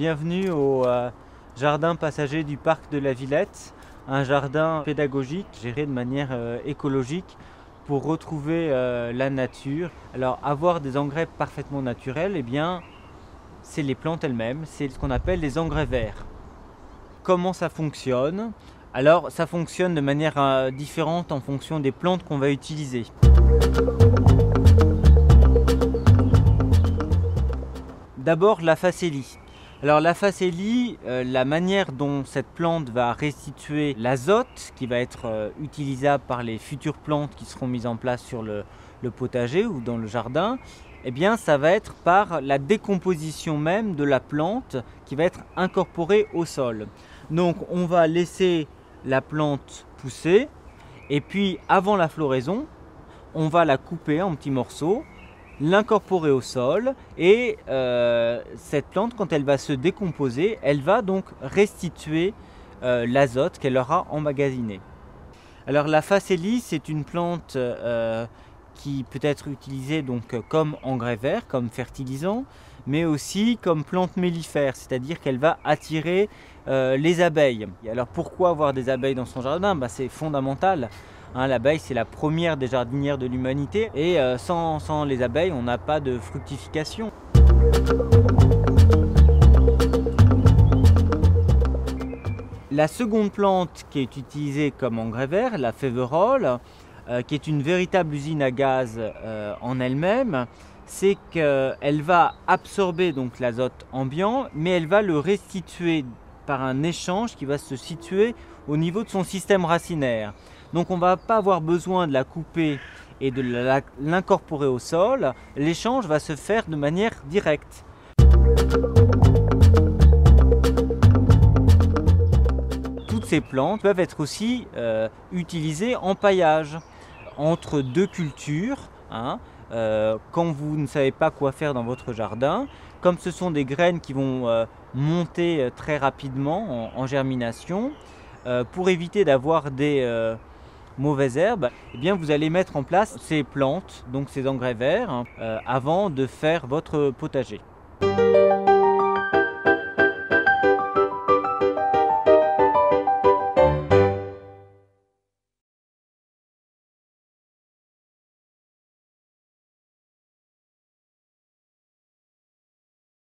bienvenue au jardin passager du parc de la Villette, un jardin pédagogique géré de manière écologique pour retrouver la nature. Alors avoir des engrais parfaitement naturels, eh bien c'est les plantes elles-mêmes, c'est ce qu'on appelle les engrais verts. Comment ça fonctionne? Alors ça fonctionne de manière différente en fonction des plantes qu'on va utiliser. D'abord la facélie. Alors la facélie, la manière dont cette plante va restituer l'azote qui va être utilisable par les futures plantes qui seront mises en place sur le potager ou dans le jardin, eh bien ça va être par la décomposition même de la plante qui va être incorporée au sol. Donc on va laisser la plante pousser et puis avant la floraison, on va la couper en petits morceaux, l'incorporer au sol et cette plante, quand elle va se décomposer, elle va donc restituer l'azote qu'elle aura emmagasiné. Alors la facélie, c'est une plante qui peut être utilisée donc comme engrais vert, comme fertilisant, mais aussi comme plante mellifère, c'est-à-dire qu'elle va attirer les abeilles. Et alors pourquoi avoir des abeilles dans son jardin? C'est fondamental. L'abeille, c'est la première des jardinières de l'humanité et sans les abeilles, on n'a pas de fructification. La seconde plante qui est utilisée comme engrais vert, la féverole, qui est une véritable usine à gaz en elle-même, c'est qu'elle va absorber donc l'azote ambiant, mais elle va le restituer par un échange qui va se situer au niveau de son système racinaire. Donc on ne va pas avoir besoin de la couper et de l'incorporer au sol, l'échange va se faire de manière directe. Toutes ces plantes peuvent être aussi utilisées en paillage entre deux cultures, quand vous ne savez pas quoi faire dans votre jardin. Comme ce sont des graines qui vont monter très rapidement en germination, pour éviter d'avoir des mauvaises herbes, eh bien vous allez mettre en place ces plantes, donc ces engrais verts, avant de faire votre potager.